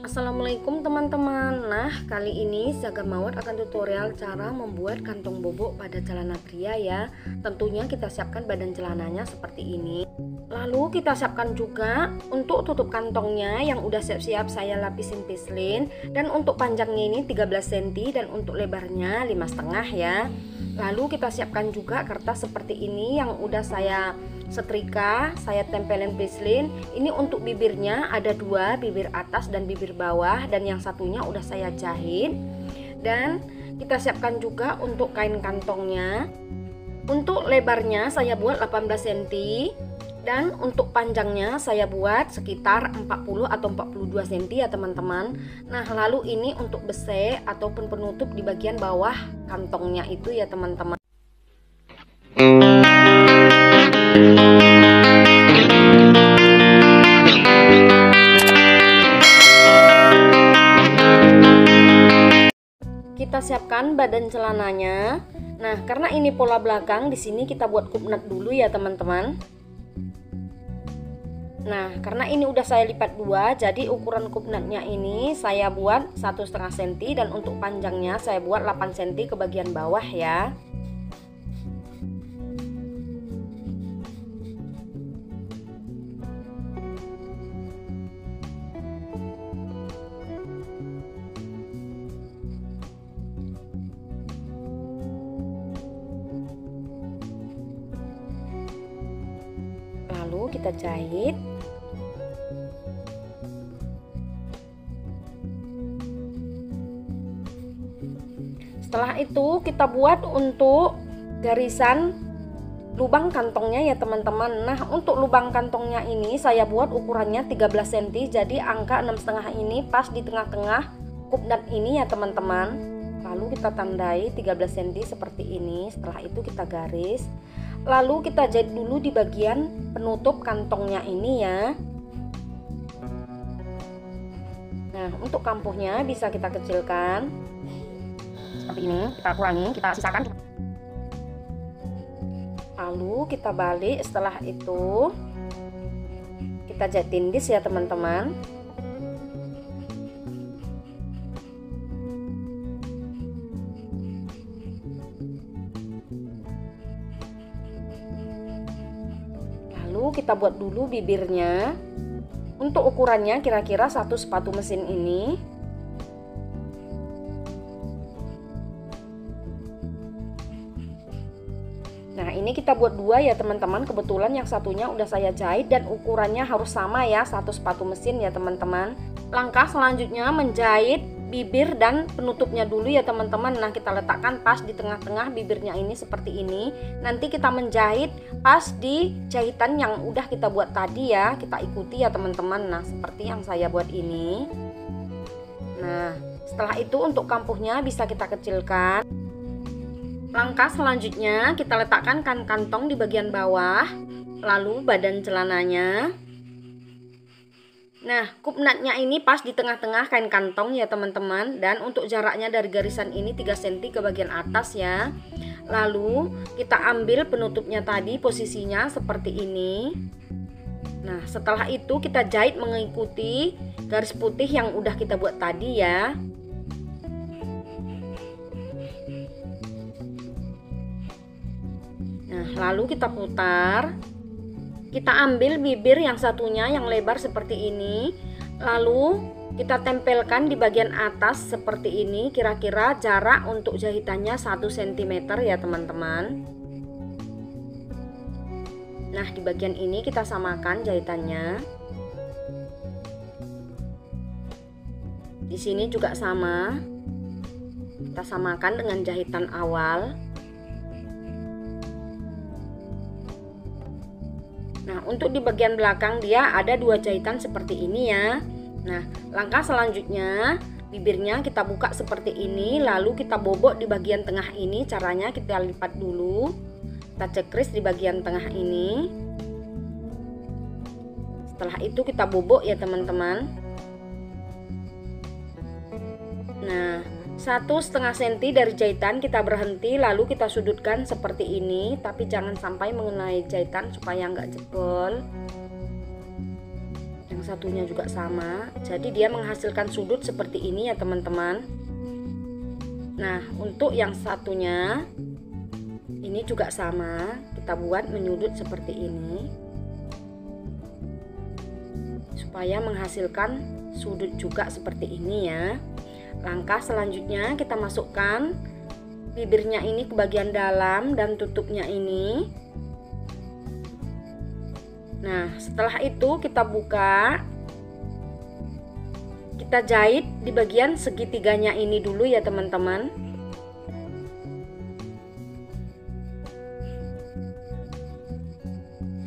Assalamualaikum teman-teman. Nah, kali ini Seragam Mawar akan tutorial cara membuat kantong bobok pada celana pria ya. Tentunya kita siapkan badan celananya seperti ini. Lalu kita siapkan juga untuk tutup kantongnya yang udah siap-siap saya lapisin pislin. Dan untuk panjangnya ini 13 cm dan untuk lebarnya 5,5 ya. Lalu kita siapkan juga kertas seperti ini yang udah saya setrika, saya tempelin pislin. Ini untuk bibirnya ada dua, bibir atas dan bibir bawah, dan yang satunya udah saya jahit. Dan kita siapkan juga untuk kain kantongnya. Untuk lebarnya saya buat 18 cm dan untuk panjangnya saya buat sekitar 40 atau 42 cm ya teman-teman. Nah, lalu ini untuk bese ataupun penutup di bagian bawah kantongnya itu ya teman-teman. Kita siapkan badan celananya. Nah, karena ini pola belakang, di sini kita buat kupnat dulu ya teman-teman. Nah, karena ini udah saya lipat dua, jadi ukuran kupnatnya ini saya buat 1,5 cm dan untuk panjangnya saya buat 8 cm ke bagian bawah ya. Lalu kita jahit. Setelah itu kita buat untuk garisan lubang kantongnya ya teman-teman. Nah, untuk lubang kantongnya ini saya buat ukurannya 13 cm, jadi angka 6,5 ini pas di tengah-tengah kupnat ini ya teman-teman. Lalu kita tandai 13 cm seperti ini. Setelah itu kita garis. Lalu kita jahit dulu di bagian penutup kantongnya ini ya. Nah, untuk kampuhnya bisa kita kecilkan seperti ini, kita kurangi, kita sisakan. Lalu kita balik. Setelah itu kita jahit tindis ya teman-teman. Lalu kita buat dulu bibirnya. Untuk ukurannya kira-kira 1 sepatu mesin ini. Nah, ini kita buat dua ya teman-teman. Kebetulan yang satunya udah saya jahit dan ukurannya harus sama ya, 1 sepatu mesin ya teman-teman. Langkah selanjutnya menjahit bibir dan penutupnya dulu ya teman-teman. Nah, kita letakkan pas di tengah-tengah bibirnya ini seperti ini. Nanti kita menjahit pas di jahitan yang udah kita buat tadi ya. Kita ikuti ya teman-teman. Nah, seperti yang saya buat ini. Nah, setelah itu untuk kampuhnya bisa kita kecilkan. Langkah selanjutnya kita letakkan kantong di bagian bawah, lalu badan celananya. Nah, kupnatnya ini pas di tengah-tengah kain kantong ya teman-teman. Dan untuk jaraknya dari garisan ini 3 cm ke bagian atas ya. Lalu kita ambil penutupnya tadi, posisinya seperti ini. Nah, setelah itu kita jahit mengikuti garis putih yang udah kita buat tadi ya. Nah, lalu kita putar. Kita ambil bibir yang satunya yang lebar seperti ini. Lalu kita tempelkan di bagian atas seperti ini. Kira-kira jarak untuk jahitannya 1 cm ya teman-teman. Nah, di bagian ini kita samakan jahitannya. Di sini juga sama. Kita samakan dengan jahitan awal. Nah, untuk di bagian belakang dia ada 2 jahitan seperti ini ya. Nah, langkah selanjutnya bibirnya kita buka seperti ini, lalu kita bobok di bagian tengah ini. Caranya kita lipat dulu, kita cekris di bagian tengah ini. Setelah itu kita bobok ya teman-teman. Nah, 1,5 cm dari jahitan kita berhenti, lalu kita sudutkan seperti ini, tapi jangan sampai mengenai jahitan supaya nggak jebol. Yang yang satunya juga sama. Jadi dia menghasilkan sudut seperti ini ya teman-teman. Nah, untuk yang satunya ini juga sama, kita buat menyudut seperti ini supaya menghasilkan sudut juga seperti ini ya. Langkah selanjutnya kita masukkan bibirnya ini ke bagian dalam dan tutupnya ini. Nah, setelah itu kita buka, kita jahit di bagian segitiganya ini dulu ya teman-teman.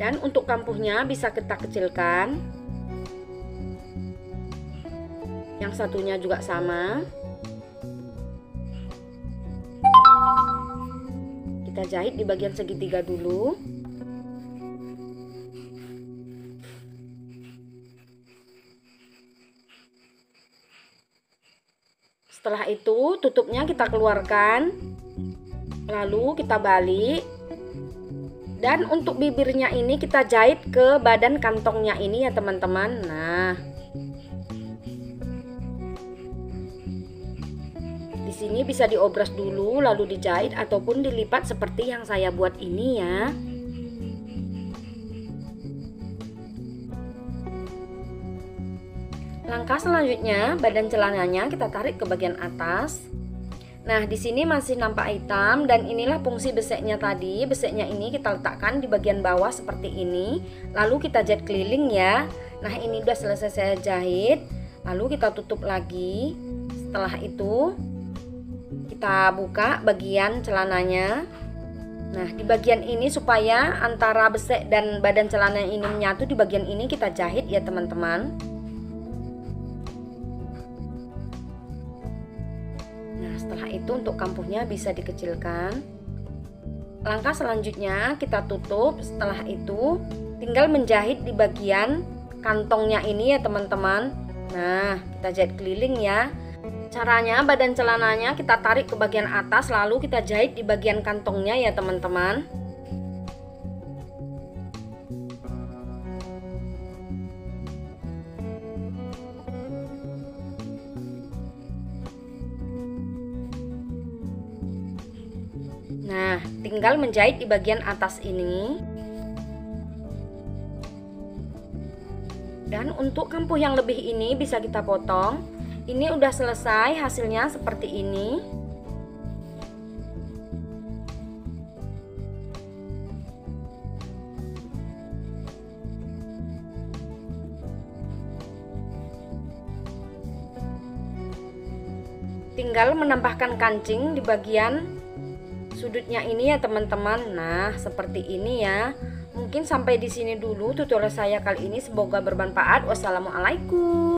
Dan untuk kampuhnya bisa kita kecilkan. Yang satunya juga sama. Kita jahit di bagian segitiga dulu. Setelah itu tutupnya kita keluarkan, lalu kita balik, dan untuk bibirnya ini kita jahit ke badan kantongnya ini ya teman-teman. Nah, di sini bisa diobras dulu lalu dijahit ataupun dilipat seperti yang saya buat ini ya. Langkah selanjutnya, badan celananya kita tarik ke bagian atas. Nah, di sini masih nampak hitam dan inilah fungsi beseknya tadi. Beseknya ini kita letakkan di bagian bawah seperti ini. Lalu kita jahit keliling ya. Nah, ini udah selesai saya jahit. Lalu kita tutup lagi. Setelah itu kita buka bagian celananya. Nah, di bagian ini supaya antara besek dan badan celana ini menyatu, di bagian ini kita jahit ya teman-teman. Setelah itu untuk kampuhnya bisa dikecilkan. Langkah selanjutnya kita tutup. Setelah itu tinggal menjahit di bagian kantongnya ini ya teman-teman. Nah, kita jahit keliling ya. Caranya badan celananya kita tarik ke bagian atas lalu kita jahit di bagian kantongnya ya teman-teman. Nah, tinggal menjahit di bagian atas ini. Dan untuk kampuh yang lebih ini bisa kita potong. Ini udah selesai, hasilnya seperti ini. Tinggal menambahkan kancing di bagian sudutnya ini ya teman-teman. Nah, seperti ini ya. Mungkin sampai di sini dulu tutorial saya kali ini, semoga bermanfaat. Wassalamualaikum.